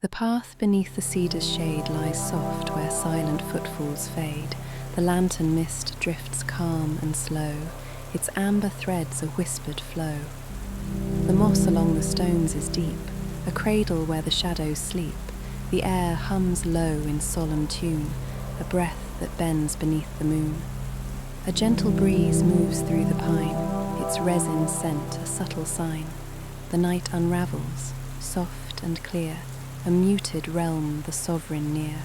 The path beneath the cedar's shade lies soft where silent footfalls fade. The lantern mist drifts calm and slow, its amber threads a whispered flow. The moss along the stones is deep, a cradle where the shadows sleep. The air hums low in solemn tune, a breath that bends beneath the moon. A gentle breeze moves through the pine, its resin scent a subtle sign. The night unravels, soft and clear, a muted realm the sovereign near.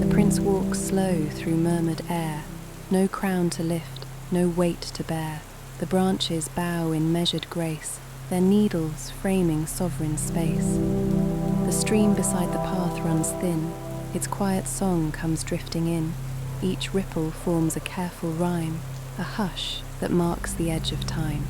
The prince walks slow through murmured air, no crown to lift, no weight to bear. The branches bow in measured grace, their needles framing sovereign space. The stream beside the path runs thin, its quiet song comes drifting in. Each ripple forms a careful rhyme, a hush that marks the edge of time.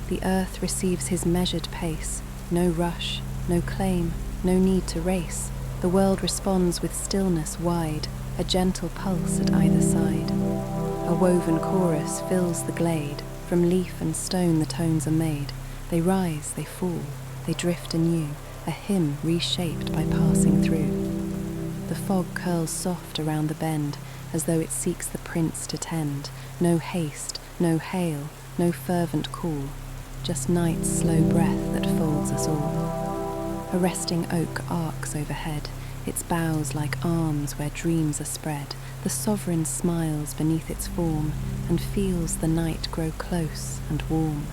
The earth receives his measured pace, no rush, no claim, no need to race. The world responds with stillness wide, a gentle pulse at either side. A woven chorus fills the glade, from leaf and stone the tones are made. They rise, they fall, they drift anew, a hymn reshaped by passing through. The fog curls soft around the bend, as though it seeks the prince to tend. No haste, no hail, no fervent call, just night's slow breath that folds us all. A resting oak arcs overhead, its boughs like arms where dreams are spread. The sovereign smiles beneath its form, and feels the night grow close and warm.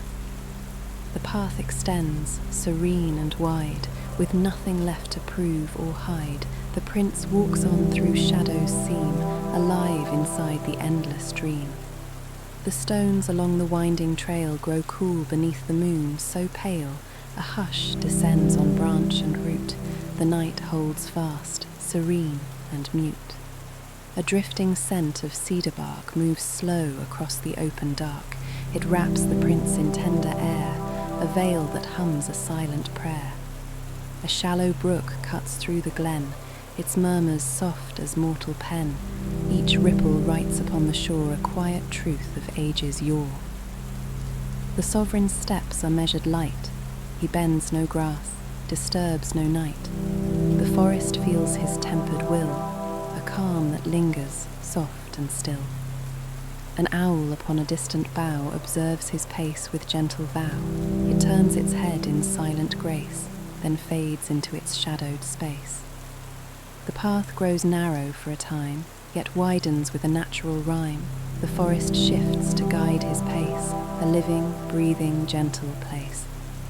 The path extends, serene and wide, with nothing left to prove or hide. The prince walks on through shadows seem, alive inside the endless dream. The stones along the winding trail grow cool beneath the moon, so pale, a hush descends on branch and root. The night holds fast, serene and mute. A drifting scent of cedar bark moves slow across the open dark. It wraps the prince in tender air, a veil that hums a silent prayer. A shallow brook cuts through the glen, its murmurs soft as mortal pen. Each ripple writes upon the shore a quiet truth of age's yore. The sovereign's steps are measured light. He bends no grass, disturbs no night. The forest feels his tempered will, a calm that lingers, soft and still. An owl upon a distant bough observes his pace with gentle vow. It turns its head in silent grace, then fades into its shadowed space. The path grows narrow for a time, yet widens with a natural rhyme. The forest shifts to guide his pace, a living, breathing, gentle place.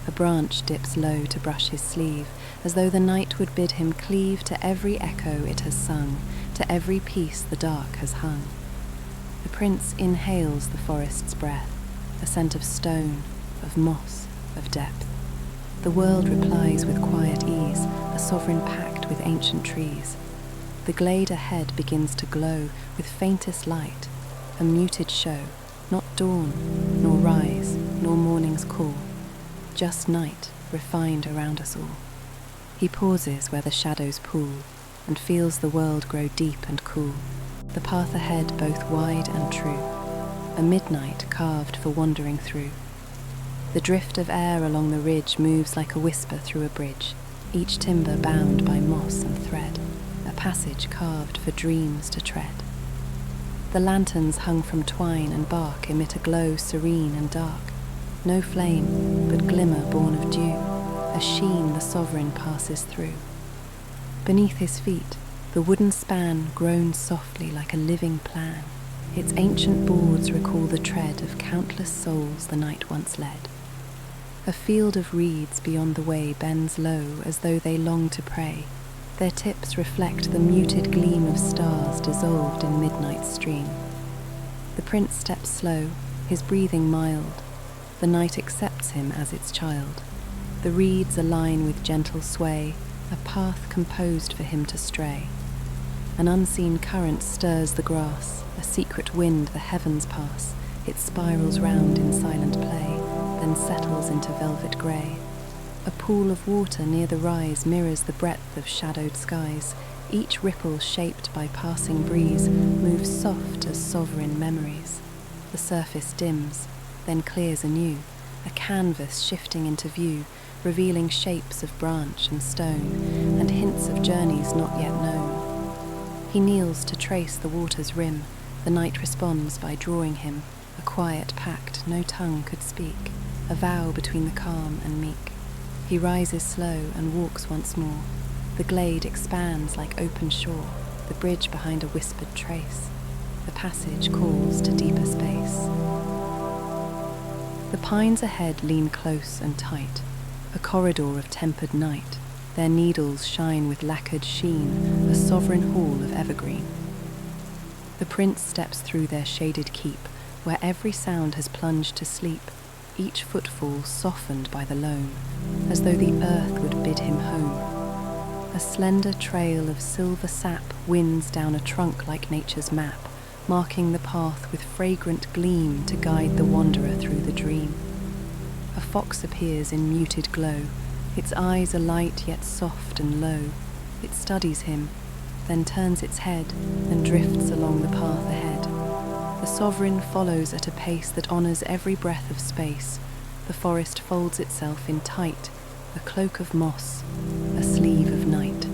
A branch dips low to brush his sleeve, as though the night would bid him cleave to every echo it has sung, to every peace the dark has hung. The prince inhales the forest's breath, a scent of stone, of moss, of depth. The world replies with quiet ease, a sovereign pact with ancient trees. The glade ahead begins to glow with faintest light, a muted show, not dawn, nor rise, nor morning's call, just night refined around us all. He pauses where the shadows pool, and feels the world grow deep and cool. The path ahead both wide and true, a midnight carved for wandering through. The drift of air along the ridge moves like a whisper through a bridge, each timber bound by moss and thread, a passage carved for dreams to tread. The lanterns hung from twine and bark emit a glow serene and dark, no flame, but glimmer born of dew, a sheen the sovereign passes through. Beneath his feet, the wooden span groans softly like a living plan. Its ancient boards recall the tread of countless souls the night once led. A field of reeds beyond the way bends low as though they long to pray. Their tips reflect the muted gleam of stars dissolved in midnight's stream. The prince steps slow, his breathing mild. The night accepts him as its child. The reeds align with gentle sway, a path composed for him to stray. An unseen current stirs the grass, a secret wind the heavens pass. It spirals round in silent play, then settles into velvet grey. A pool of water near the rise mirrors the breadth of shadowed skies. Each ripple shaped by passing breeze moves soft as sovereign memories. The surface dims, then clears anew, a canvas shifting into view, revealing shapes of branch and stone, and secrets of journeys not yet known. He kneels to trace the water's rim. The night responds by drawing him, a quiet pact no tongue could speak, a vow between the calm and meek. He rises slow and walks once more. The glade expands like open shore, the bridge behind a whispered trace. The passage calls to deeper space. The pines ahead lean close and tight, a corridor of tempered night. Their needles shine with lacquered sheen, a sovereign hall of evergreen. The prince steps through their shaded keep, where every sound has plunged to sleep, each footfall softened by the loam, as though the earth would bid him home. A slender trail of silver sap winds down a trunk like nature's map, marking the path with fragrant gleam to guide the wanderer through the dream. A fox appears in muted glow, its eyes alight yet soft and low. It studies him, then turns its head and drifts along the path ahead. The sovereign follows at a pace that honors every breath of space. The forest folds itself in tight, a cloak of moss, a sleeve of night.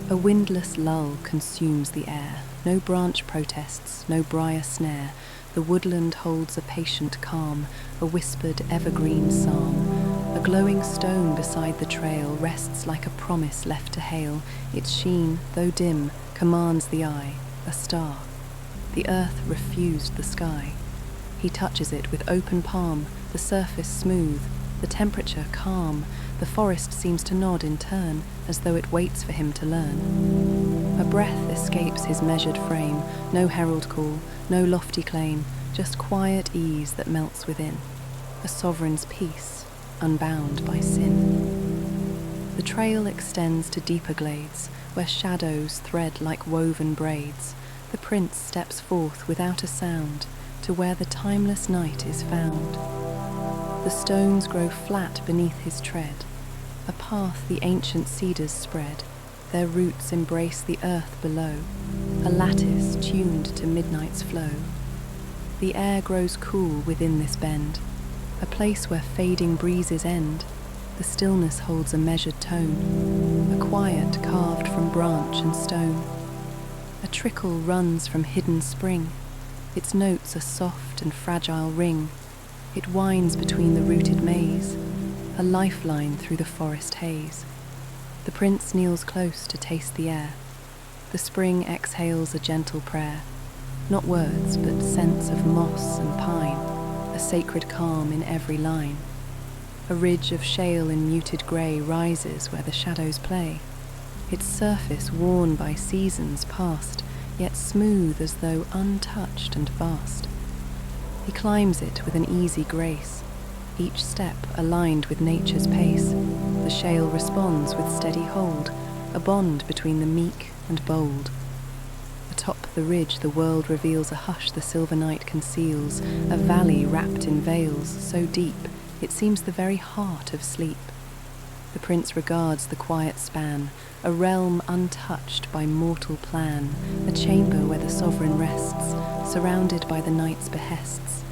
A windless lull consumes the air. No branch protests, no briar snare. The woodland holds a patient calm, a whispered evergreen psalm. A glowing stone beside the trail rests like a promise left to hail. Its sheen, though dim, commands the eye, a star. The earth refused the sky. He touches it with open palm, the surface smooth, the temperature calm. The forest seems to nod in turn, as though it waits for him to learn. A breath escapes his measured frame, no herald call, no lofty claim, just quiet ease that melts within, a sovereign's peace, unbound by sin. The trail extends to deeper glades, where shadows thread like woven braids. The prince steps forth without a sound, to where the timeless night is found. The stones grow flat beneath his tread, a path the ancient cedars spread. Their roots embrace the earth below, a lattice tuned to midnight's flow. The air grows cool within this bend, a place where fading breezes end. The stillness holds a measured tone, a quiet carved from branch and stone. A trickle runs from hidden spring, its notes a soft and fragile ring. It winds between the rooted maze, a lifeline through the forest haze. The prince kneels close to taste the air. The spring exhales a gentle prayer, not words but scents of moss and pine, a sacred calm in every line. A ridge of shale in muted grey rises where the shadows play, its surface worn by seasons past, yet smooth as though untouched and vast. He climbs it with an easy grace, each step aligned with nature's pace. The shale responds with steady hold, a bond between the meek and bold. Atop the ridge the world reveals a hush the silver night conceals, a valley wrapped in veils so deep it seems the very heart of sleep. The prince regards the quiet span, a realm untouched by mortal plan, a chamber where the sovereign rests, surrounded by the night's behests.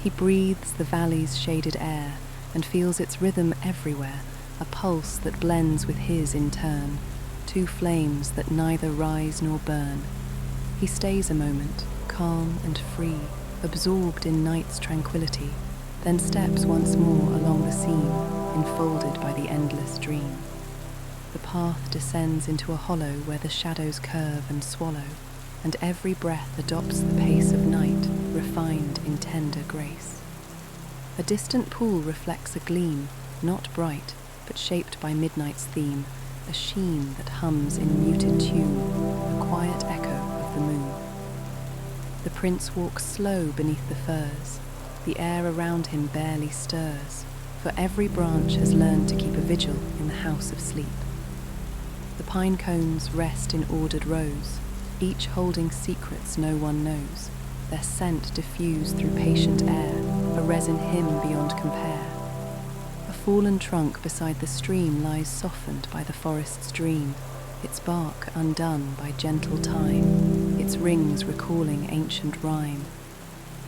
He breathes the valley's shaded air and feels its rhythm everywhere, a pulse that blends with his in turn, two flames that neither rise nor burn. He stays a moment, calm and free, absorbed in night's tranquility, then steps once more along the seam, enfolded by the endless dream. The path descends into a hollow where the shadows curve and swallow, and every breath adopts the pace of night, refined in tender grace. A distant pool reflects a gleam, not bright, but shaped by midnight's theme, a sheen that hums in muted tune, a quiet echo of the moon. The prince walks slow beneath the firs, the air around him barely stirs, for every branch has learned to keep a vigil in the house of sleep. The pine cones rest in ordered rows, each holding secrets no one knows, their scent diffused through patient air, a resin hymn beyond compare. A fallen trunk beside the stream lies softened by the forest's dream, its bark undone by gentle time, its rings recalling ancient rhyme.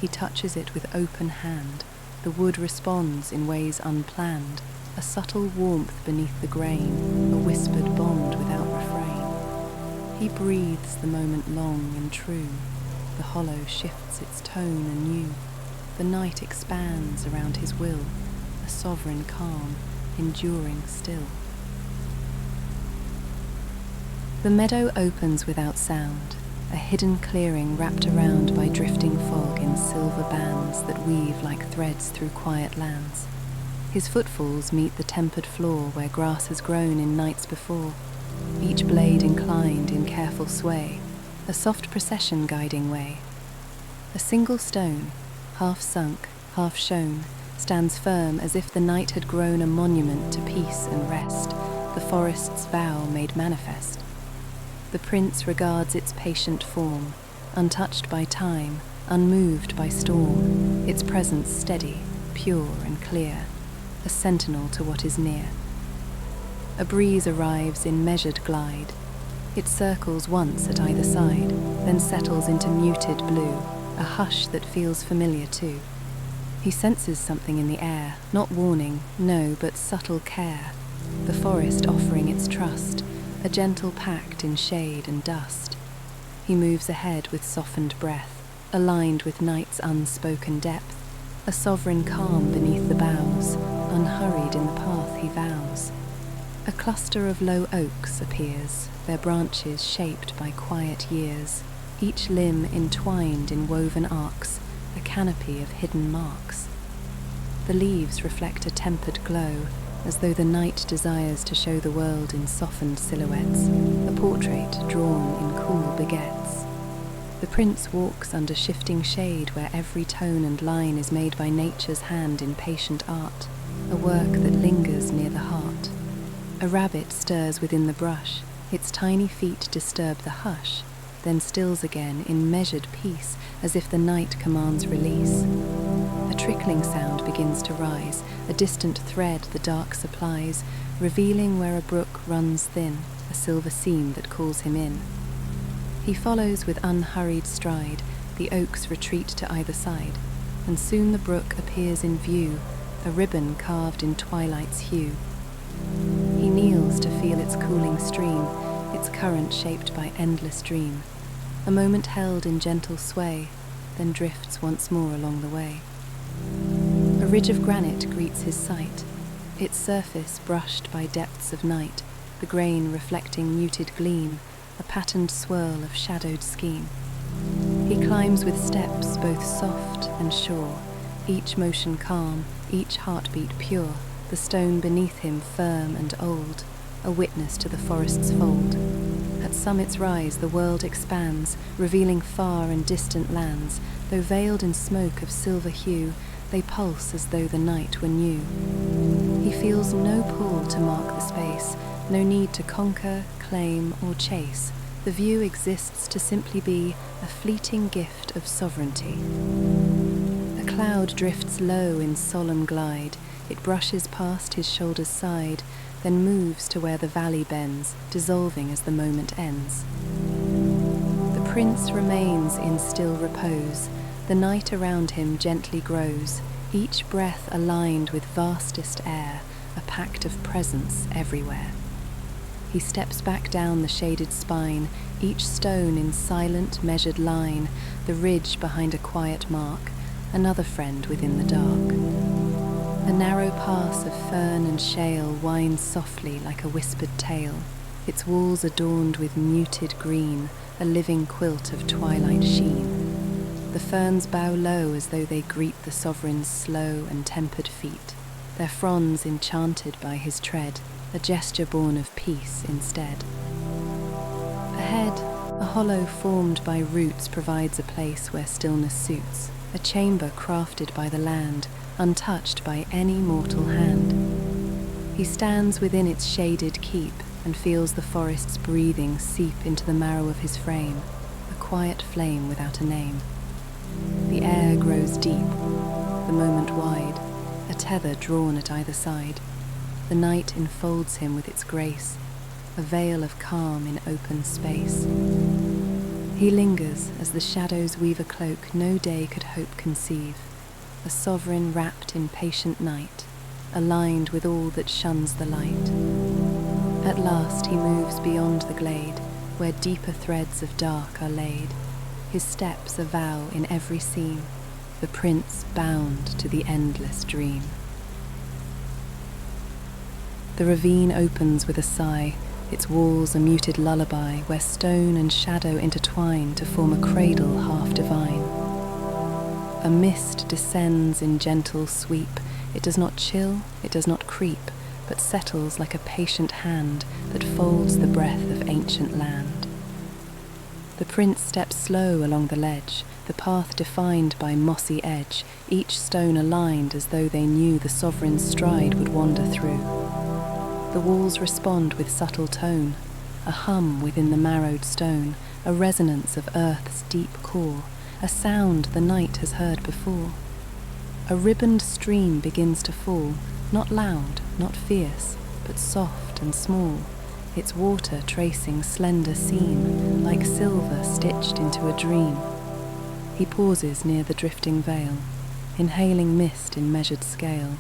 He touches it with open hand, the wood responds in ways unplanned, a subtle warmth beneath the grain, a whispered bond without refrain. He breathes the moment long and true. The hollow shifts its tone anew. The night expands around his will, a sovereign calm, enduring still. The meadow opens without sound, a hidden clearing wrapped around by drifting fog in silver bands that weave like threads through quiet lands. His footfalls meet the tempered floor where grass has grown in nights before, each blade inclined in careful sway, a soft procession guiding way. A single stone, half sunk, half shown, stands firm as if the night had grown a monument to peace and rest, the forest's vow made manifest. The prince regards its patient form, untouched by time, unmoved by storm, its presence steady, pure and clear, a sentinel to what is near. A breeze arrives in measured glide. It circles once at either side, then settles into muted blue, a hush that feels familiar too. He senses something in the air, not warning, no, but subtle care. The forest offering its trust, a gentle pact in shade and dust. He moves ahead with softened breath, aligned with night's unspoken depth, a sovereign calm beneath the boughs, unhurried in the path he vows. A cluster of low oaks appears, their branches shaped by quiet years, each limb entwined in woven arcs, a canopy of hidden marks. The leaves reflect a tempered glow, as though the night desires to show the world in softened silhouettes, a portrait drawn in cool baguettes. The prince walks under shifting shade where every tone and line is made by nature's hand in patient art, a work that lingers near the heart. A rabbit stirs within the brush, its tiny feet disturb the hush, then stills again in measured peace as if the night commands release. A trickling sound begins to rise, a distant thread the dark supplies, revealing where a brook runs thin, a silver seam that calls him in. He follows with unhurried stride, the oaks retreat to either side, and soon the brook appears in view, a ribbon carved in twilight's hue. He kneels to feel its cooling stream, its current shaped by endless dream, a moment held in gentle sway, then drifts once more along the way. A ridge of granite greets his sight, its surface brushed by depths of night, the grain reflecting muted gleam, a patterned swirl of shadowed scheme. He climbs with steps both soft and sure, each motion calm, each heartbeat pure, the stone beneath him firm and old, a witness to the forest's fold. At summit's rise the world expands, revealing far and distant lands, though veiled in smoke of silver hue, they pulse as though the night were new. He feels no pull to mark the space, no need to conquer, claim, or chase. The view exists to simply be a fleeting gift of sovereignty. A cloud drifts low in solemn glide, it brushes past his shoulder's side, then moves to where the valley bends, dissolving as the moment ends. The prince remains in still repose, the night around him gently grows, each breath aligned with vastest air, a pact of presence everywhere. He steps back down the shaded spine, each stone in silent, measured line, the ridge behind a quiet mark, another friend within the dark. A narrow pass of fern and shale winds softly like a whispered tale, its walls adorned with muted green, a living quilt of twilight sheen. The ferns bow low as though they greet the sovereign's slow and tempered feet, their fronds enchanted by his tread, a gesture born of peace instead. Ahead, a hollow formed by roots provides a place where stillness suits, a chamber crafted by the land, untouched by any mortal hand. He stands within its shaded keep and feels the forest's breathing seep into the marrow of his frame, a quiet flame without a name. The air grows deep, the moment wide, a tether drawn at either side. The night enfolds him with its grace, a veil of calm in open space. He lingers as the shadows weave a cloak no day could hope conceive, a sovereign wrapped in patient night, aligned with all that shuns the light. At last he moves beyond the glade, where deeper threads of dark are laid, his steps a vow in every seam, the prince bound to the endless dream. The ravine opens with a sigh, its walls a muted lullaby, where stone and shadow intertwine to form a cradle half divine. A mist descends in gentle sweep, it does not chill, it does not creep, but settles like a patient hand that folds the breath of ancient land. The prince steps slow along the ledge, the path defined by mossy edge, each stone aligned as though they knew the sovereign's stride would wander through. The walls respond with subtle tone, a hum within the marrowed stone, a resonance of earth's deep core, a sound the night has heard before. A ribboned stream begins to fall, not loud, not fierce, but soft and small, its water tracing slender seam, like silver stitched into a dream. He pauses near the drifting vale, inhaling mist in measured scale.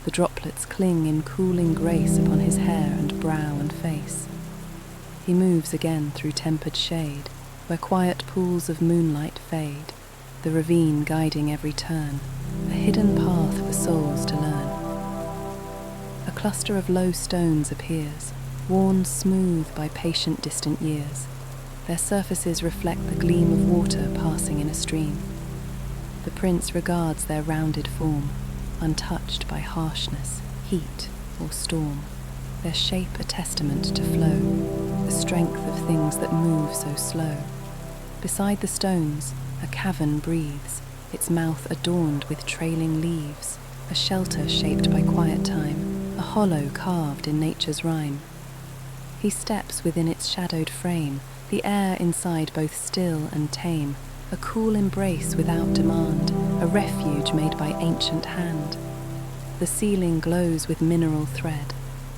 The droplets cling in cooling grace upon his hair and brow and face. He moves again through tempered shade, where quiet pools of moonlight fade, the ravine guiding every turn, a hidden path for souls to learn. A cluster of low stones appears, worn smooth by patient distant years. Their surfaces reflect the gleam of water passing in a stream. The prince regards their rounded form, untouched by harshness, heat, or storm, their shape a testament to flow, the strength of things that move so slow. Beside the stones, a cavern breathes, its mouth adorned with trailing leaves, a shelter shaped by quiet time, a hollow carved in nature's rhyme. He steps within its shadowed frame, the air inside both still and tame, a cool embrace without demand, a refuge made by ancient hand. The ceiling glows with mineral thread,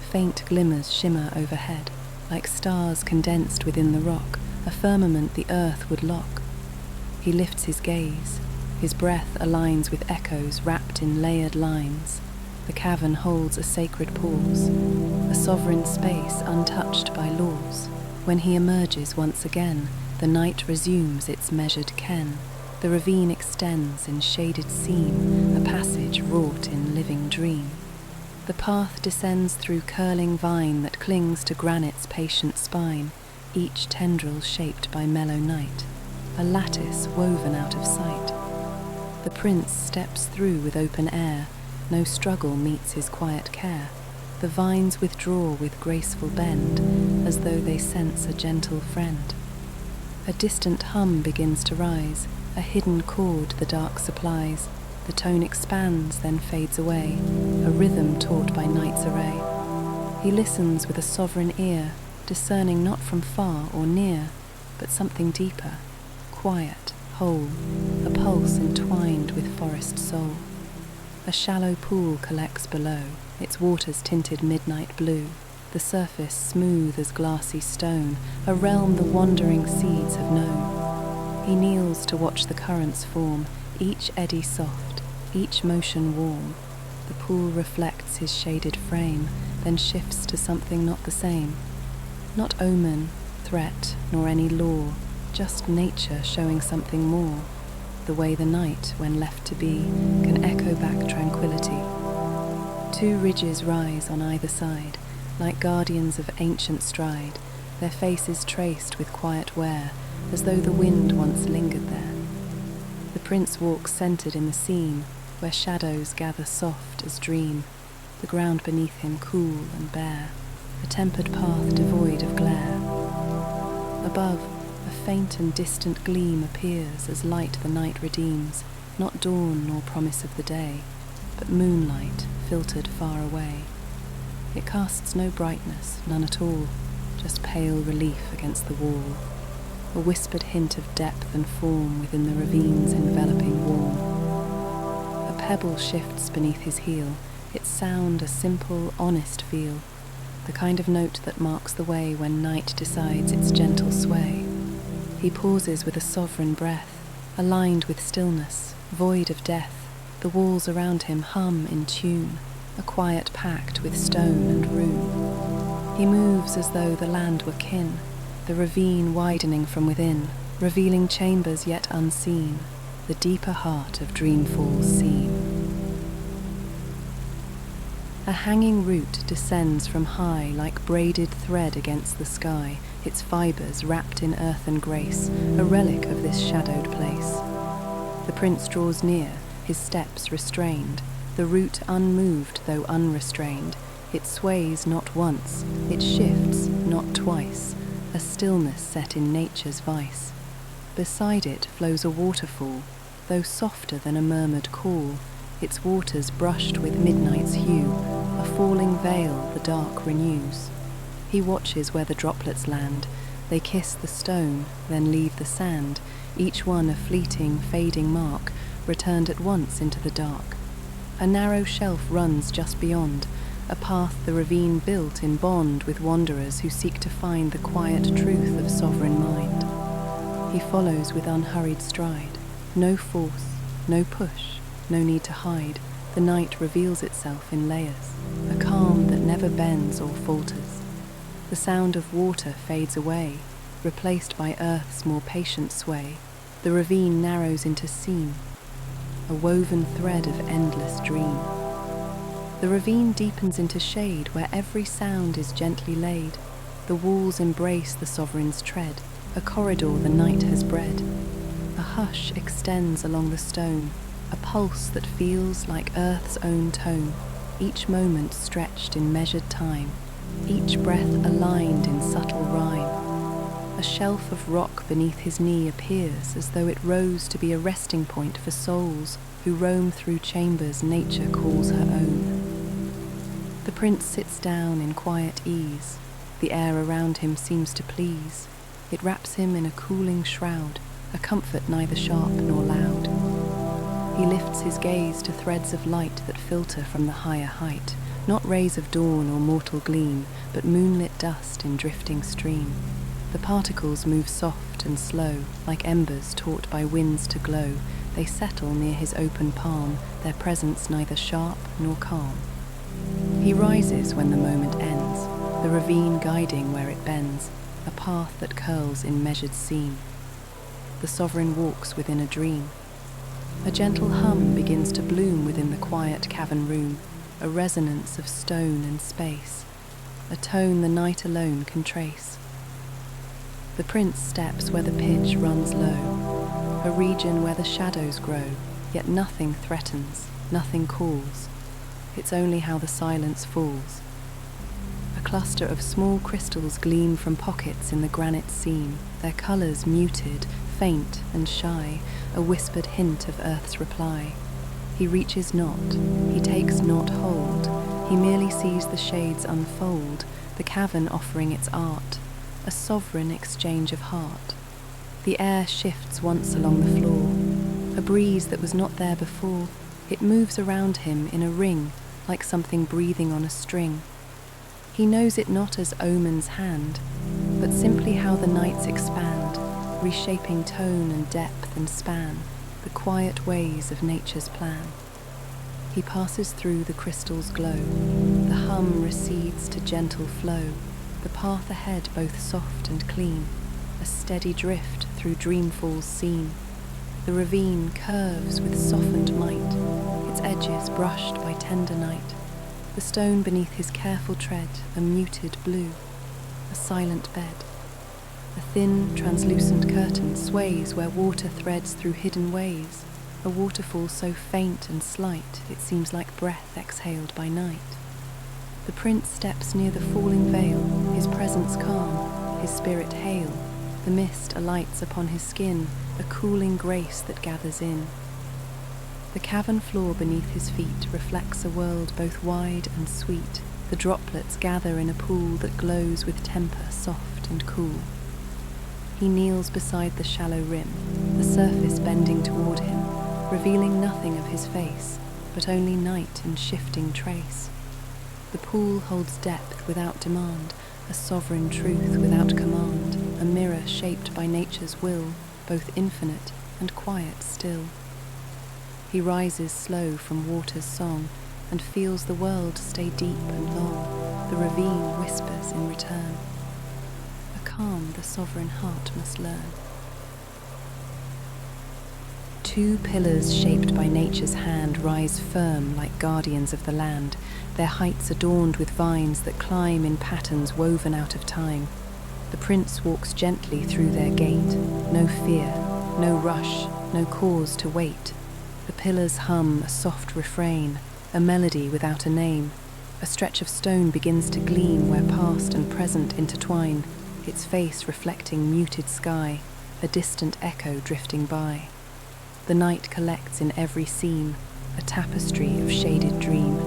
faint glimmers shimmer overhead, like stars condensed within the rock, a firmament the earth would lock. He lifts his gaze, his breath aligns with echoes wrapped in layered lines. The cavern holds a sacred pause, a sovereign space untouched by laws. When he emerges once again, the night resumes its measured ken. The ravine extends in shaded seam, a passage wrought in living dream. The path descends through curling vine that clings to granite's patient spine, each tendril shaped by mellow night, a lattice woven out of sight. The prince steps through with open air, no struggle meets his quiet care. The vines withdraw with graceful bend, as though they sense a gentle friend. A distant hum begins to rise, a hidden chord the dark supplies. The tone expands, then fades away, a rhythm taught by night's array. He listens with a sovereign ear, discerning not from far or near, but something deeper, quiet, whole, a pulse entwined with forest soul. A shallow pool collects below, its waters tinted midnight blue, the surface smooth as glassy stone, a realm the wandering seeds have known. He kneels to watch the currents form, each eddy soft, each motion warm. The pool reflects his shaded frame, then shifts to something not the same. Not omen, threat, nor any law, just nature showing something more. The way the night, when left to be, can echo back tranquility. Two ridges rise on either side, like guardians of ancient stride, their faces traced with quiet wear, as though the wind once lingered there. The prince walks centered in the scene, where shadows gather soft as dream, the ground beneath him cool and bare, a tempered path devoid of glare. Above, a faint and distant gleam appears as light the night redeems, not dawn nor promise of the day, but moonlight filtered far away. It casts no brightness, none at all, just pale relief against the wall, a whispered hint of depth and form within the ravine's enveloping warm. A pebble shifts beneath his heel, its sound a simple, honest feel, the kind of note that marks the way when night decides its gentle sway. He pauses with a sovereign breath, aligned with stillness, void of death. The walls around him hum in tune, a quiet pact with stone and rune. He moves as though the land were kin, the ravine widening from within, revealing chambers yet unseen, the deeper heart of Dreamfall's scene. A hanging root descends from high like braided thread against the sky, its fibres wrapped in earthen grace, a relic of this shadowed place. The prince draws near, his steps restrained, the root unmoved though unrestrained. It sways not once, it shifts not twice, a stillness set in nature's vice. Beside it flows a waterfall, though softer than a murmured call, its waters brushed with midnight's hue, a falling veil the dark renews. He watches where the droplets land, they kiss the stone, then leave the sand, each one a fleeting, fading mark, returned at once into the dark. A narrow shelf runs just beyond, a path the ravine built in bond with wanderers who seek to find the quiet truth of sovereign mind. He follows with unhurried stride, no force, no push, no need to hide. The night reveals itself in layers, a calm that never bends or falters. The sound of water fades away, replaced by earth's more patient sway. The ravine narrows into seam, a woven thread of endless dream. The ravine deepens into shade where every sound is gently laid. The walls embrace the sovereign's tread, a corridor the night has bred. A hush extends along the stone, a pulse that feels like earth's own tone, each moment stretched in measured time, each breath aligned in subtle rhyme. A shelf of rock beneath his knee appears as though it rose to be a resting point for souls who roam through chambers nature calls her own. The prince sits down in quiet ease. The air around him seems to please. It wraps him in a cooling shroud, a comfort neither sharp nor loud. He lifts his gaze to threads of light that filter from the higher height, not rays of dawn or mortal gleam, but moonlit dust in drifting stream. The particles move soft and slow, like embers taught by winds to glow. They settle near his open palm, their presence neither sharp nor calm. He rises when the moment ends, the ravine guiding where it bends, a path that curls in measured seam. The sovereign walks within a dream. A gentle hum begins to bloom within the quiet cavern room, a resonance of stone and space, a tone the night alone can trace. The prince steps where the pitch runs low, a region where the shadows grow, yet nothing threatens, nothing calls. It's only how the silence falls. A cluster of small crystals gleam from pockets in the granite seam, their colours muted, faint and shy, a whispered hint of earth's reply. He reaches not, he takes not hold, he merely sees the shades unfold, the cavern offering its art, a sovereign exchange of heart. The air shifts once along the floor, a breeze that was not there before. It moves around him in a ring, like something breathing on a string. He knows it not as omen's hand, but simply how the nights expand, reshaping tone and depth and span, the quiet ways of nature's plan. He passes through the crystal's glow, the hum recedes to gentle flow, the path ahead both soft and clean, a steady drift through Dreamfall's scene. The ravine curves with softened might, its edges brushed by tender night. The stone beneath his careful tread, a muted blue, a silent bed. A thin, translucent curtain sways where water threads through hidden ways, a waterfall so faint and slight it seems like breath exhaled by night. The prince steps near the falling veil, his presence calm, his spirit hale. The mist alights upon his skin, a cooling grace that gathers in. The cavern floor beneath his feet reflects a world both wide and sweet. The droplets gather in a pool that glows with temper soft and cool. He kneels beside the shallow rim, the surface bending toward him, revealing nothing of his face, but only night and shifting trace. The pool holds depth without demand, a sovereign truth without command, a mirror shaped by nature's will, both infinite and quiet still. He rises slow from water's song, and feels the world stay deep and long. The ravine whispers in return. A calm the sovereign heart must learn. Two pillars shaped by nature's hand rise firm like guardians of the land, their heights adorned with vines that climb in patterns woven out of time. The prince walks gently through their gate, no fear, no rush, no cause to wait. The pillars hum a soft refrain, a melody without a name. A stretch of stone begins to gleam where past and present intertwine, its face reflecting muted sky, a distant echo drifting by. The night collects in every seam, a tapestry of shaded dream,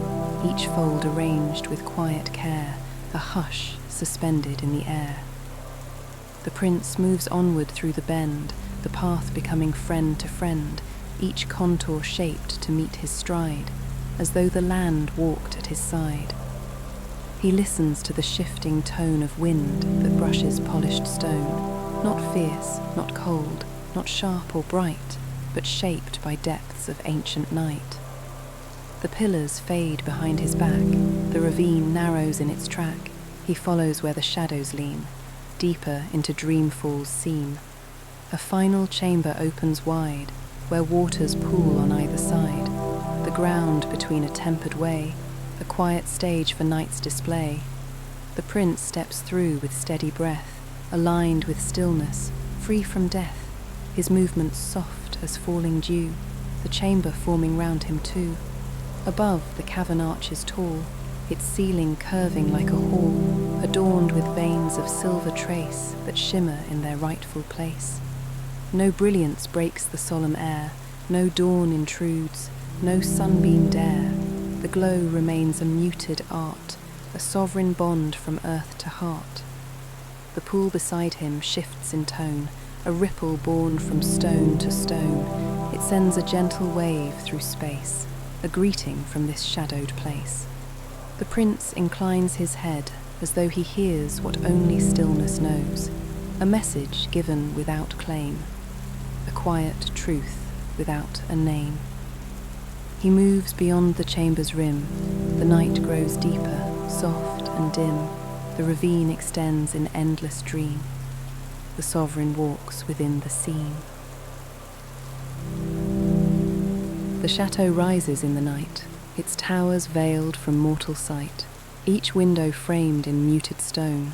each fold arranged with quiet care, a hush suspended in the air. The prince moves onward through the bend, the path becoming friend to friend, each contour shaped to meet his stride, as though the land walked at his side. He listens to the shifting tone of wind that brushes polished stone, not fierce, not cold, not sharp or bright, but shaped by depths of ancient night. The pillars fade behind his back, the ravine narrows in its track. He follows where the shadows lean, deeper into dreamfall's seam. A final chamber opens wide, where waters pool on either side, the ground between a tempered way, a quiet stage for night's display. The prince steps through with steady breath, aligned with stillness, free from death, his movements soft as falling dew, the chamber forming round him too. Above, the cavern arch is tall, its ceiling curving like a hall, adorned with veins of silver trace that shimmer in their rightful place. No brilliance breaks the solemn air, no dawn intrudes, no sunbeam dare. The glow remains a muted art, a sovereign bond from earth to heart. The pool beside him shifts in tone, a ripple born from stone to stone. It sends a gentle wave through space, a greeting from this shadowed place. The prince inclines his head as though he hears what only stillness knows, a message given without claim, a quiet truth without a name. He moves beyond the chamber's rim, the night grows deeper, soft and dim, the ravine extends in endless dream. The sovereign walks within the scene. The chateau rises in the night, its towers veiled from mortal sight, each window framed in muted stone,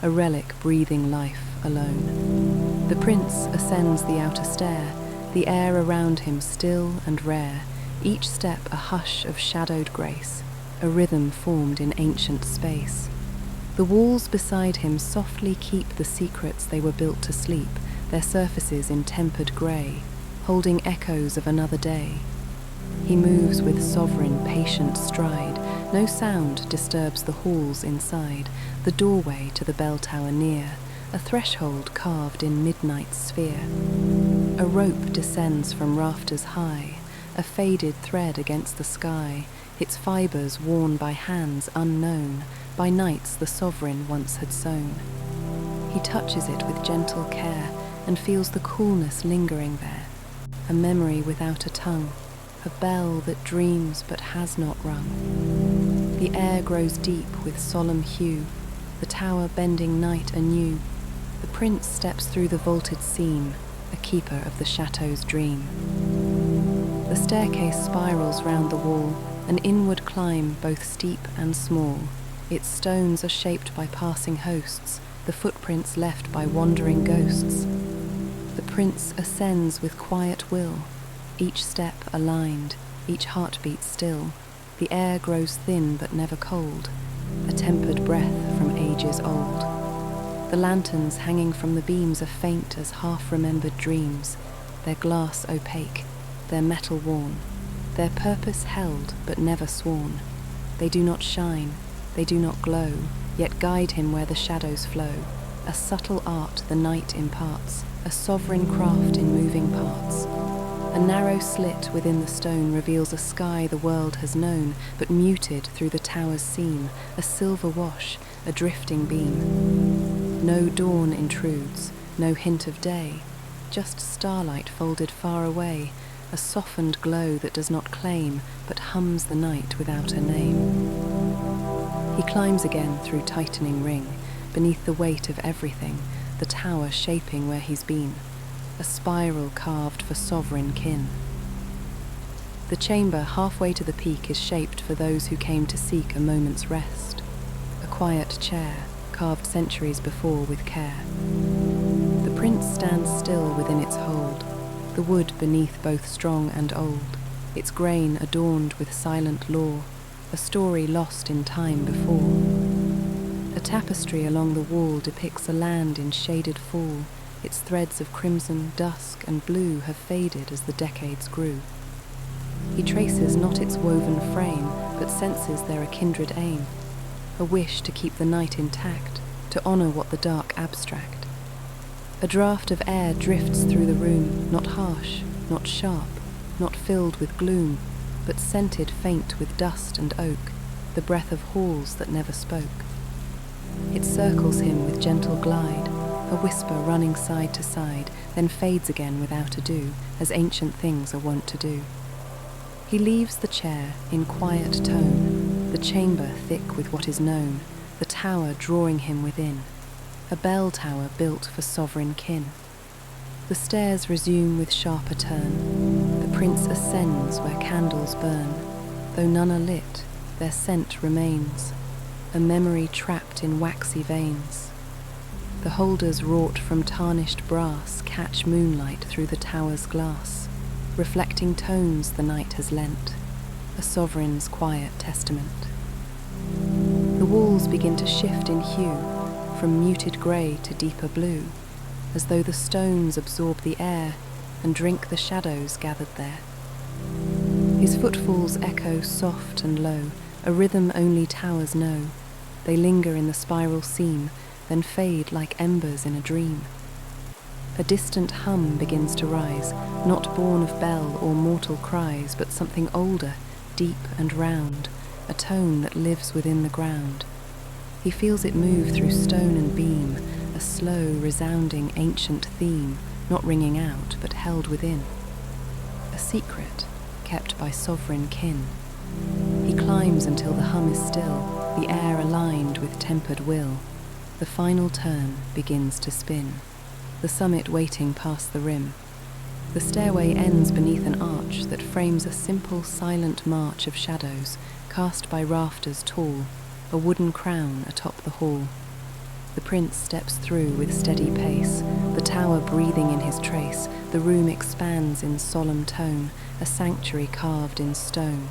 a relic breathing life alone. The prince ascends the outer stair, the air around him still and rare, each step a hush of shadowed grace, a rhythm formed in ancient space. The walls beside him softly keep the secrets they were built to sleep, their surfaces in tempered grey, holding echoes of another day. He moves with sovereign, patient stride. No sound disturbs the halls inside, the doorway to the bell tower near, a threshold carved in midnight's sphere. A rope descends from rafters high, a faded thread against the sky, its fibres worn by hands unknown, by nights the sovereign once had sown. He touches it with gentle care and feels the coolness lingering there, a memory without a tongue, a bell that dreams but has not rung. The air grows deep with solemn hue, the tower bending night anew. The prince steps through the vaulted seam, a keeper of the chateau's dream. The staircase spirals round the wall, an inward climb both steep and small. Its stones are shaped by passing hosts, the footprints left by wandering ghosts. The prince ascends with quiet will, each step aligned, each heartbeat still. The air grows thin but never cold, a tempered breath from ages old. The lanterns hanging from the beams are faint as half-remembered dreams, their glass opaque, their metal worn, their purpose held but never sworn. They do not shine, they do not glow, yet guide him where the shadows flow. A subtle art the night imparts, a sovereign craft in moving parts. A narrow slit within the stone reveals a sky the world has known, but muted through the tower's seam, a silver wash, a drifting beam. No dawn intrudes, no hint of day, just starlight folded far away, a softened glow that does not claim, but hums the night without a name. He climbs again through tightening ring, beneath the weight of everything, the tower shaping where he's been, a spiral carved for sovereign kin. The chamber halfway to the peak is shaped for those who came to seek a moment's rest, a quiet chair carved centuries before with care. The prince stands still within its hold, the wood beneath both strong and old, its grain adorned with silent lore, a story lost in time before. A tapestry along the wall depicts a land in shaded fall, its threads of crimson, dusk, and blue have faded as the decades grew. He traces not its woven frame, but senses there a kindred aim, a wish to keep the night intact, to honour what the dark abstract. A draught of air drifts through the room, not harsh, not sharp, not filled with gloom, but scented faint with dust and oak, the breath of halls that never spoke. It circles him with gentle glide, a whisper running side to side, then fades again without ado, as ancient things are wont to do. He leaves the chair in quiet tone, the chamber thick with what is known, the tower drawing him within, a bell tower built for sovereign kin. The stairs resume with sharper turn, the prince ascends where candles burn, though none are lit, their scent remains, a memory trapped in waxy veins. The holders wrought from tarnished brass catch moonlight through the tower's glass, reflecting tones the night has lent, a sovereign's quiet testament. The walls begin to shift in hue, from muted grey to deeper blue, as though the stones absorb the air and drink the shadows gathered there. His footfalls echo soft and low, a rhythm only towers know. They linger in the spiral seam, then fade like embers in a dream. A distant hum begins to rise, not born of bell or mortal cries, but something older, deep and round, a tone that lives within the ground. He feels it move through stone and beam, a slow, resounding, ancient theme, not ringing out, but held within. A secret, kept by sovereign kin. He climbs until the hum is still, the air aligned with tempered will. The final turn begins to spin, the summit waiting past the rim. The stairway ends beneath an arch that frames a simple, silent march of shadows, cast by rafters tall, a wooden crown atop the hall. The prince steps through with steady pace, the tower breathing in his trace. The room expands in solemn tone, a sanctuary carved in stone.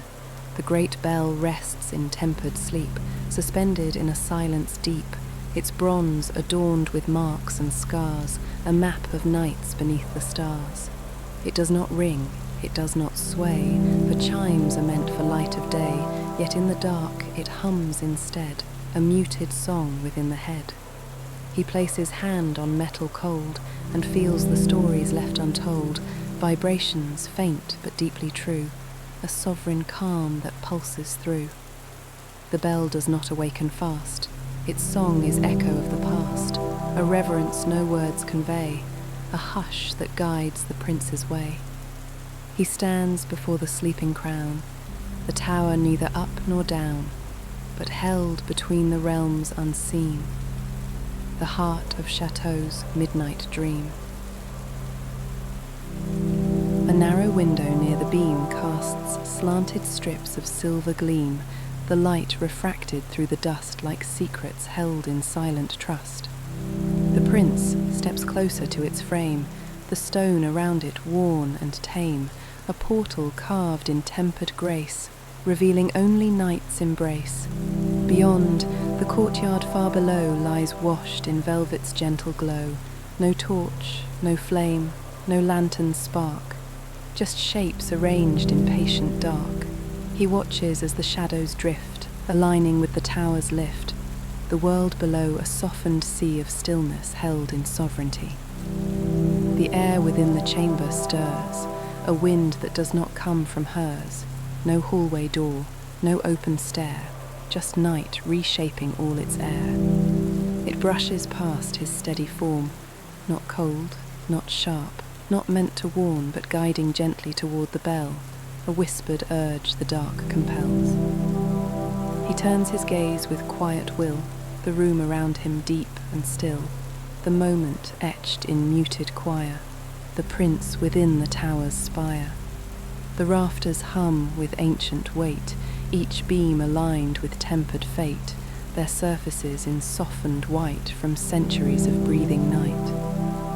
The great bell rests in tempered sleep, suspended in a silence deep, its bronze adorned with marks and scars, a map of nights beneath the stars. It does not ring, it does not sway, for chimes are meant for light of day, yet in the dark it hums instead, a muted song within the head. He places hand on metal cold, and feels the stories left untold, vibrations faint but deeply true, a sovereign calm that pulses through. The bell does not awaken fast, its song is echo of the past, a reverence no words convey, a hush that guides the prince's way. He stands before the sleeping crown, the tower neither up nor down, but held between the realms unseen, the heart of Chateau's midnight dream. A narrow window near the beam casts slanted strips of silver gleam, the light refracted through the dust like secrets held in silent trust. The prince steps closer to its frame, the stone around it worn and tame, a portal carved in tempered grace, revealing only night's embrace. Beyond, the courtyard far below lies washed in velvet's gentle glow, no torch, no flame, no lantern's spark, just shapes arranged in patient dark. He watches as the shadows drift, aligning with the tower's lift, the world below a softened sea of stillness held in sovereignty. The air within the chamber stirs, a wind that does not come from hers, no hallway door, no open stair, just night reshaping all its air. It brushes past his steady form, not cold, not sharp, not meant to warn, but guiding gently toward the bell, a whispered urge the dark compels. He turns his gaze with quiet will, the room around him deep and still. the moment etched in muted choir, the prince within the tower's spire. The rafters hum with ancient weight, each beam aligned with tempered fate, their surfaces in softened white from centuries of breathing night.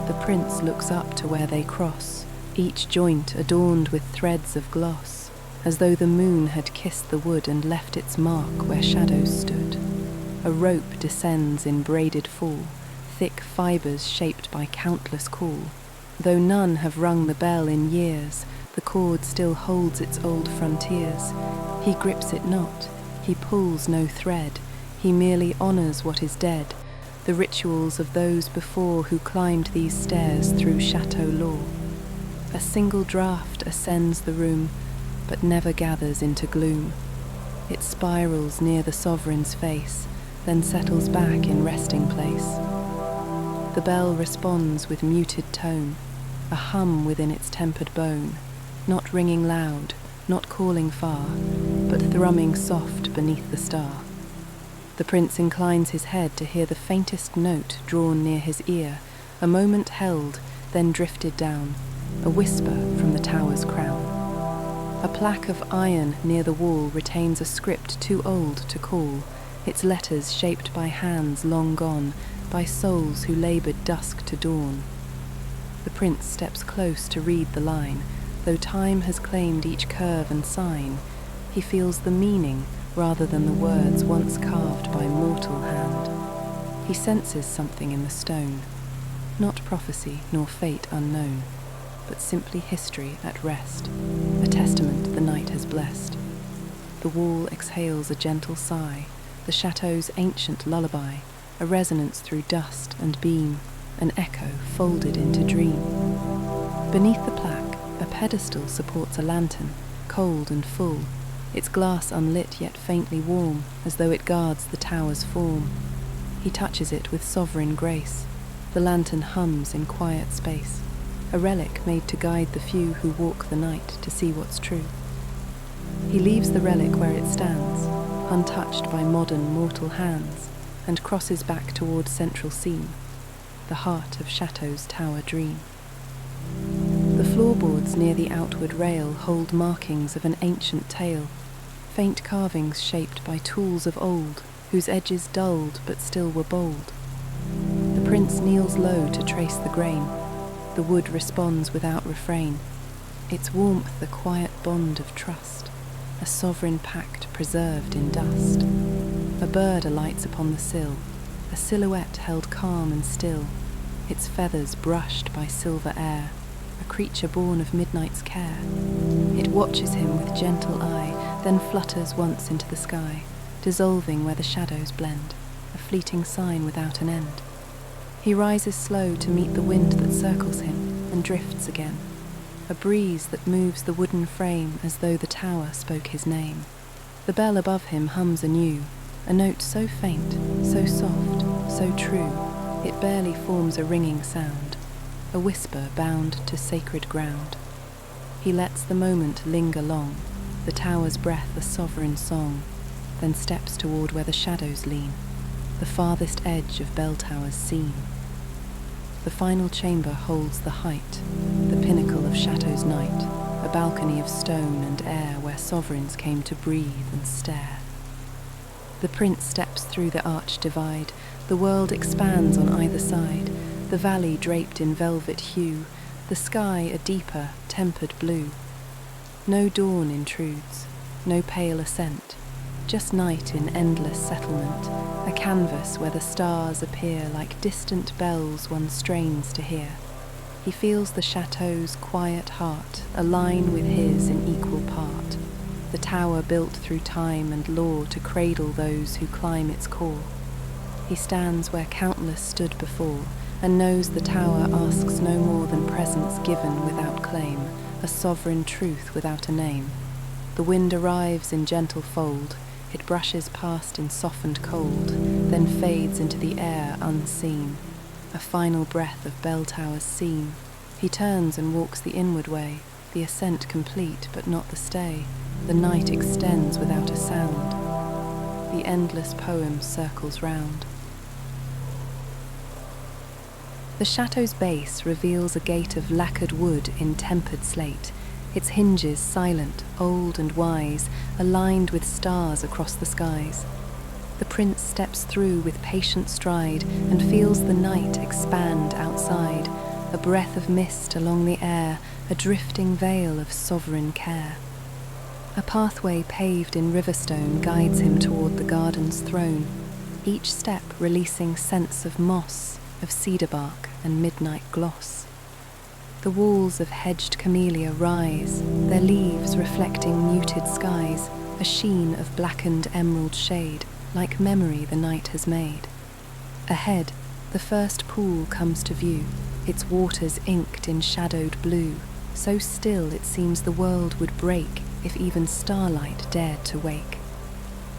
The prince looks up to where they cross, each joint adorned with threads of gloss, as though the moon had kissed the wood and left its mark where shadows stood. A rope descends in braided fall, thick fibres shaped by countless call. Though none have rung the bell in years, the cord still holds its old frontiers. He grips it not, he pulls no thread, he merely honours what is dead, the rituals of those before who climbed these stairs through chateau lore. A single draught ascends the room, but never gathers into gloom. It spirals near the sovereign's face, then settles back in resting place. The bell responds with muted tone, a hum within its tempered bone, not ringing loud, not calling far, but thrumming soft beneath the star. The prince inclines his head to hear the faintest note drawn near his ear, a moment held, then drifted down, a whisper from the tower's crown. A plaque of iron near the wall retains a script too old to call, its letters shaped by hands long gone, by souls who laboured dusk to dawn. The prince steps close to read the line, though time has claimed each curve and sign. He feels the meaning rather than the words once carved by mortal hand. He senses something in the stone, not prophecy nor fate unknown, but simply history at rest, a testament the night has blessed. The wall exhales a gentle sigh, the chateau's ancient lullaby, a resonance through dust and beam, an echo folded into dream. Beneath the plaque, a pedestal supports a lantern, cold and full, its glass unlit yet faintly warm, as though it guards the tower's form. He touches it with sovereign grace. The lantern hums in quiet space, a relic made to guide the few who walk the night to see what's true. He leaves the relic where it stands, untouched by modern mortal hands, and crosses back toward central scene, the heart of Chateau's tower dream. The floorboards near the outward rail hold markings of an ancient tale, faint carvings shaped by tools of old, whose edges dulled but still were bold. The prince kneels low to trace the grain. The wood responds without refrain, its warmth a quiet bond of trust, a sovereign pact preserved in dust. A bird alights upon the sill, a silhouette held calm and still, its feathers brushed by silver air, a creature born of midnight's care. It watches him with gentle eye, then flutters once into the sky, dissolving where the shadows blend, a fleeting sign without an end. He rises slow to meet the wind that circles him, and drifts again, a breeze that moves the wooden frame as though the tower spoke his name. The bell above him hums anew, a note so faint, so soft, so true, it barely forms a ringing sound, a whisper bound to sacred ground. He lets the moment linger long, the tower's breath a sovereign song, then steps toward where the shadows lean, the farthest edge of bell towers seen. The final chamber holds the height, the pinnacle of Chateau's night, a balcony of stone and air where sovereigns came to breathe and stare. The prince steps through the arched divide, the world expands on either side, the valley draped in velvet hue, the sky a deeper, tempered blue. No dawn intrudes, no pale ascent, just night in endless settlement, a canvas where the stars appear like distant bells one strains to hear. He feels the chateau's quiet heart align with his in equal part, the tower built through time and law to cradle those who climb its core. He stands where countless stood before, and knows the tower asks no more than presence given without claim, a sovereign truth without a name. The wind arrives in gentle fold, it brushes past in softened cold, then fades into the air unseen, a final breath of bell towers seen. He turns and walks the inward way, the ascent complete but not the stay. The night extends without a sound, the endless poem circles round. The chateau's base reveals a gate of lacquered wood in tempered slate, its hinges silent, old and wise, aligned with stars across the skies. The prince steps through with patient stride and feels the night expand outside, a breath of mist along the air, a drifting veil of sovereign care. A pathway paved in riverstone guides him toward the garden's throne, each step releasing scents of moss, of cedar bark and midnight gloss. The walls of hedged camellia rise, their leaves reflecting muted skies, a sheen of blackened emerald shade, like memory the night has made. Ahead, the first pool comes to view, its waters inked in shadowed blue, so still it seems the world would break if even starlight dared to wake.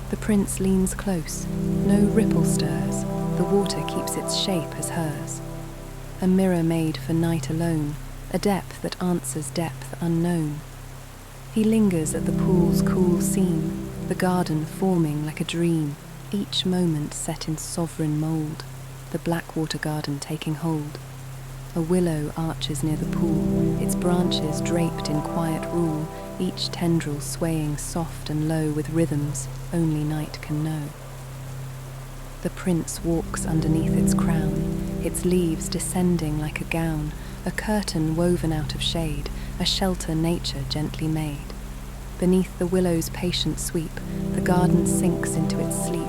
The prince leans close, no ripple stirs, the water keeps its shape as hers. A mirror made for night alone, a depth that answers depth unknown. He lingers at the pool's cool seam, the garden forming like a dream, each moment set in sovereign mould, the Blackwater garden taking hold. A willow arches near the pool, its branches draped in quiet rule, each tendril swaying soft and low with rhythms only night can know. The prince walks underneath its crown, its leaves descending like a gown, a curtain woven out of shade, a shelter nature gently made. Beneath the willow's patient sweep, the garden sinks into its sleep,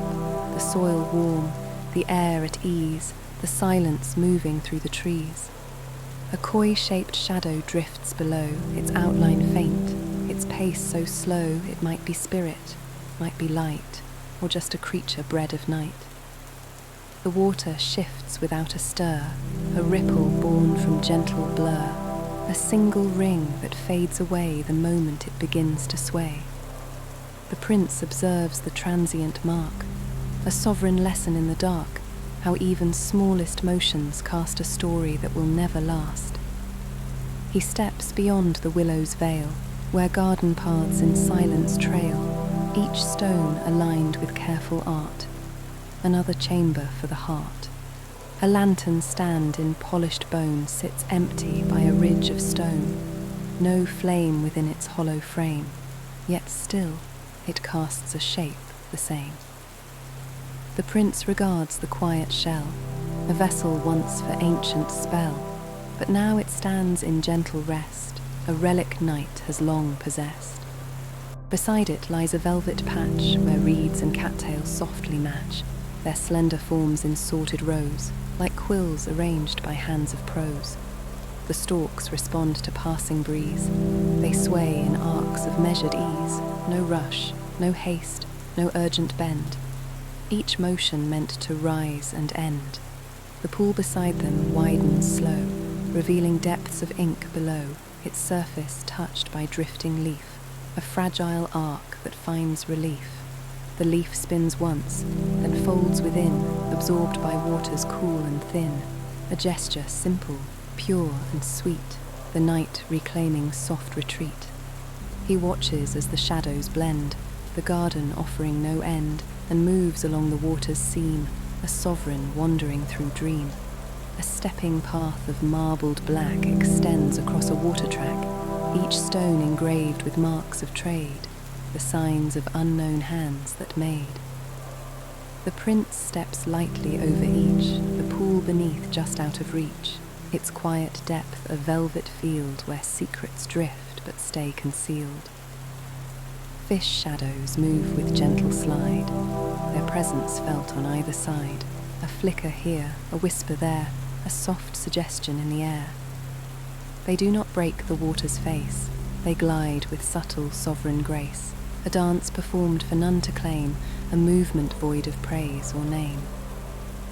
the soil warm, the air at ease, the silence moving through the trees. A koi-shaped shadow drifts below, its outline faint, its pace so slow it might be spirit, might be light, or just a creature bred of night. The water shifts without a stir, a ripple born from gentle blur, a single ring that fades away the moment it begins to sway. The prince observes the transient mark, a sovereign lesson in the dark, how even smallest motions cast a story that will never last. He steps beyond the willow's veil, where garden paths in silence trail, each stone aligned with careful art, another chamber for the heart. A lantern stand in polished bone sits empty by a ridge of stone, no flame within its hollow frame, yet still it casts a shape the same. The prince regards the quiet shell, a vessel once for ancient spell, but now it stands in gentle rest, a relic night has long possessed. Beside it lies a velvet patch where reeds and cattails softly match, their slender forms in sorted rows, like quills arranged by hands of pros. The stalks respond to passing breeze, they sway in arcs of measured ease, no rush, no haste, no urgent bend, each motion meant to rise and end. The pool beside them widens slow, revealing depths of ink below, its surface touched by drifting leaf, a fragile arc that finds relief. The leaf spins once, then folds within, absorbed by waters cool and thin, a gesture simple, pure and sweet, the night reclaiming soft retreat. He watches as the shadows blend, the garden offering no end, and moves along the water's seam, a sovereign wandering through dream. A stepping path of marbled black extends across a water track, each stone engraved with marks of trade, the signs of unknown hands that made. The prince steps lightly over each, the pool beneath just out of reach, its quiet depth a velvet field where secrets drift but stay concealed. Fish shadows move with gentle slide, their presence felt on either side, a flicker here, a whisper there, a soft suggestion in the air. They do not break the water's face, they glide with subtle sovereign grace, a dance performed for none to claim, a movement void of praise or name.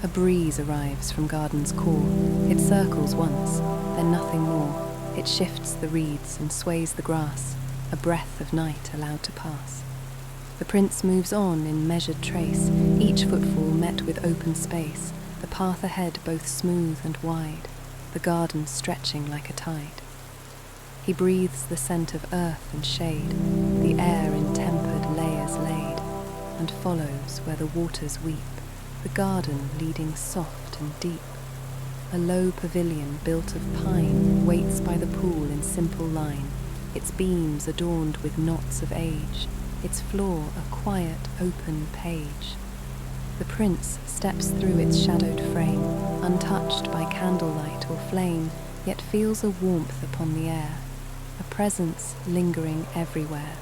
A breeze arrives from garden's core, it circles once, then nothing more, it shifts the reeds and sways the grass, a breath of night allowed to pass. The prince moves on in measured trace, each footfall met with open space, the path ahead both smooth and wide, the garden stretching like a tide. He breathes the scent of earth and shade, the air in tempered layers laid, and follows where the waters weep, the garden leading soft and deep. A low pavilion built of pine waits by the pool in simple line, its beams adorned with knots of age, its floor a quiet, open page. The prince steps through its shadowed frame, untouched by candlelight or flame, yet feels a warmth upon the air, a presence lingering everywhere.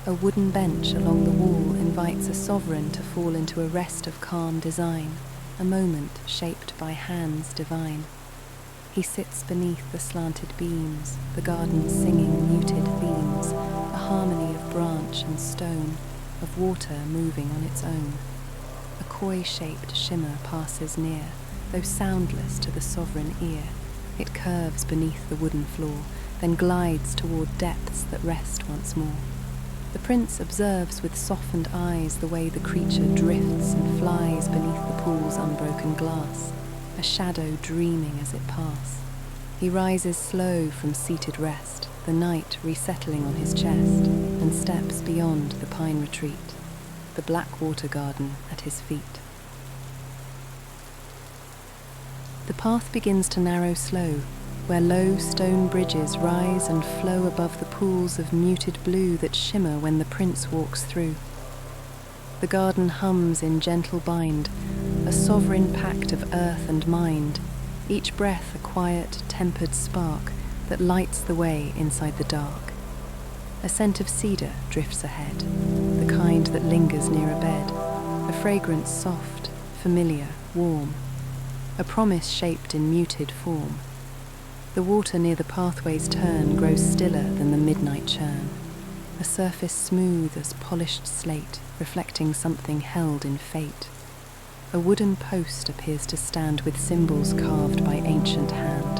A wooden bench along the wall invites a sovereign to fall into a rest of calm design, a moment shaped by hands divine. He sits beneath the slanted beams, the garden singing muted themes, a harmony of branch and stone, of water moving on its own. A koi-shaped shimmer passes near, though soundless to the sovereign ear. It curves beneath the wooden floor, then glides toward depths that rest once more. The prince observes with softened eyes the way the creature drifts and flies beneath the pool's unbroken glass, a shadow dreaming as it passes. He rises slow from seated rest, the night resettling on his chest, and steps beyond the pine retreat, the black water garden at his feet. The path begins to narrow slow, where low stone bridges rise and flow above the pools of muted blue that shimmer when the prince walks through. The garden hums in gentle bind, a sovereign pact of earth and mind, each breath a quiet, tempered spark that lights the way inside the dark. A scent of cedar drifts ahead, the kind that lingers near a bed, a fragrance soft, familiar, warm, a promise shaped in muted form. The water near the pathway's turn grows stiller than the midnight churn, a surface smooth as polished slate, reflecting something held in fate. A wooden post appears to stand with symbols carved by ancient hand,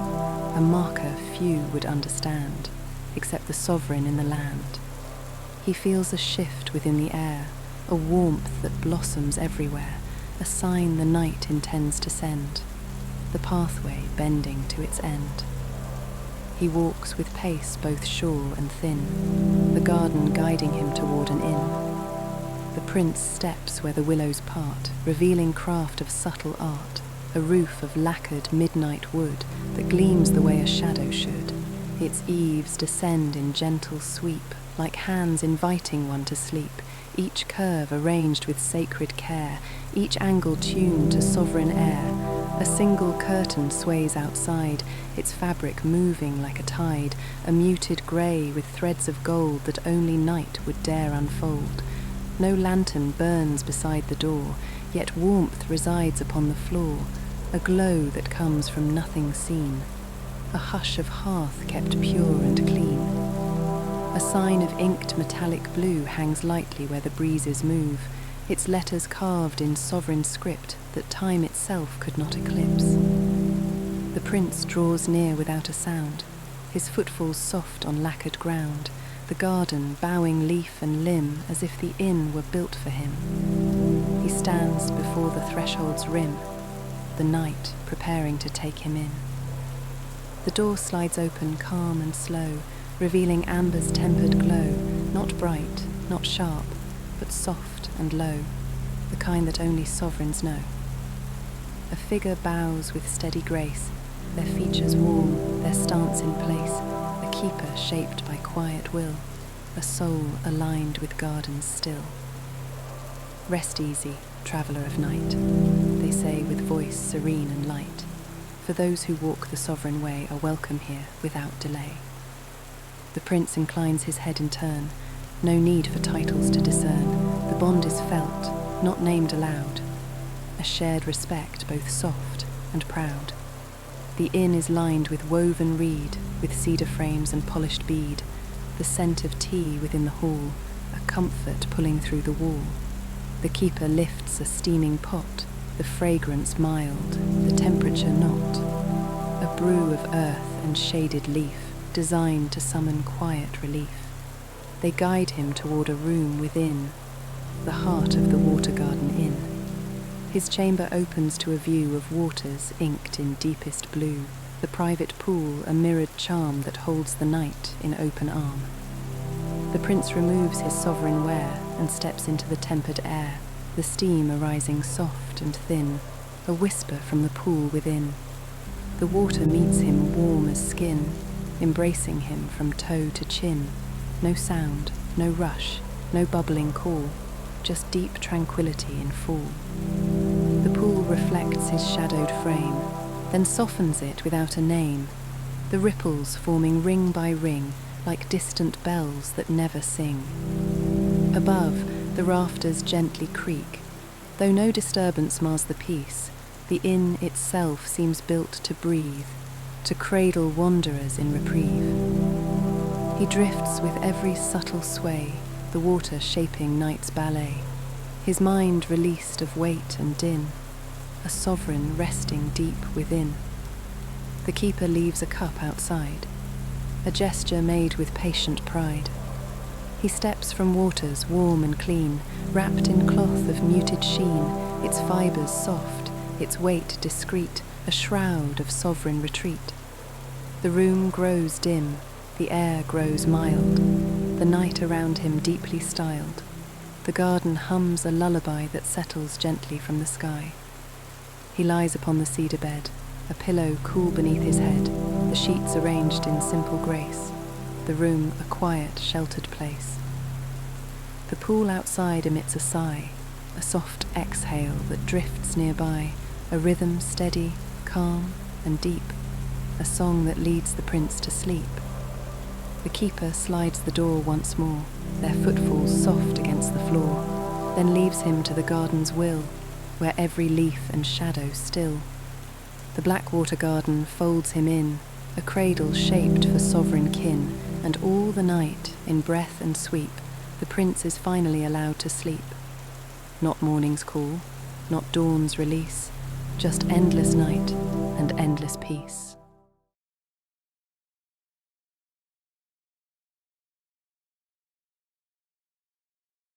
a marker few would understand, except the sovereign in the land. He feels a shift within the air, a warmth that blossoms everywhere, a sign the night intends to send, the pathway bending to its end. He walks with pace both sure and thin, the garden guiding him toward an inn. The prince steps where the willows part, revealing craft of subtle art, a roof of lacquered midnight wood that gleams the way a shadow should. Its eaves descend in gentle sweep, like hands inviting one to sleep, each curve arranged with sacred care, each angle tuned to sovereign air. A single curtain sways outside, its fabric moving like a tide, a muted grey with threads of gold that only night would dare unfold. No lantern burns beside the door, yet warmth resides upon the floor, a glow that comes from nothing seen, a hush of hearth kept pure and clean. A sign of inked metallic blue hangs lightly where the breezes move, its letters carved in sovereign script that time itself could not eclipse. The prince draws near without a sound, his footfalls soft on lacquered ground, the garden bowing leaf and limb as if the inn were built for him. He stands before the threshold's rim, the night preparing to take him in. The door slides open calm and slow, revealing amber's tempered glow, not bright, not sharp, but soft and low, the kind that only sovereigns know. A figure bows with steady grace, their features warm, their stance in place, a keeper shaped by quiet will, a soul aligned with gardens still. Rest easy, traveller of night, they say with voice serene and light, for those who walk the sovereign way are welcome here without delay. The prince inclines his head in turn, no need for titles to discern, the bond is felt, not named aloud, a shared respect both soft and proud. The inn is lined with woven reed, with cedar frames and polished bead, the scent of tea within the hall, a comfort pulling through the wall. The keeper lifts a steaming pot, the fragrance mild, the temperature not, a brew of earth and shaded leaf, designed to summon quiet relief. They guide him toward a room within, the heart of the water garden inn. His chamber opens to a view of waters inked in deepest blue, the private pool a mirrored charm that holds the night in open arm. The prince removes his sovereign wear and steps into the tempered air, the steam arising soft and thin, a whisper from the pool within. The water meets him warm as skin, embracing him from toe to chin. No sound, no rush, no bubbling call, just deep tranquility in fall. The pool reflects his shadowed frame, then softens it without a name, the ripples forming ring by ring like distant bells that never sing. Above, the rafters gently creak. Though no disturbance mars the peace, the inn itself seems built to breathe, to cradle wanderers in reprieve. He drifts with every subtle sway, the water shaping night's ballet, his mind released of weight and din, a sovereign resting deep within. The keeper leaves a cup outside, a gesture made with patient pride. He steps from waters warm and clean, wrapped in cloth of muted sheen, its fibres soft, its weight discreet, a shroud of sovereign retreat. The room grows dim, the air grows mild, the night around him deeply styled. The garden hums a lullaby that settles gently from the sky. He lies upon the cedar bed, a pillow cool beneath his head, the sheets arranged in simple grace, the room a quiet, sheltered place. The pool outside emits a sigh, a soft exhale that drifts nearby, a rhythm steady, calm and deep, a song that leads the prince to sleep. The keeper slides the door once more, their footfalls soft against the floor, then leaves him to the garden's will, where every leaf and shadow still. The Blackwater garden folds him in, a cradle shaped for sovereign kin, and all the night, in breath and sweep, the prince is finally allowed to sleep. Not morning's call, not dawn's release, just endless night and endless peace.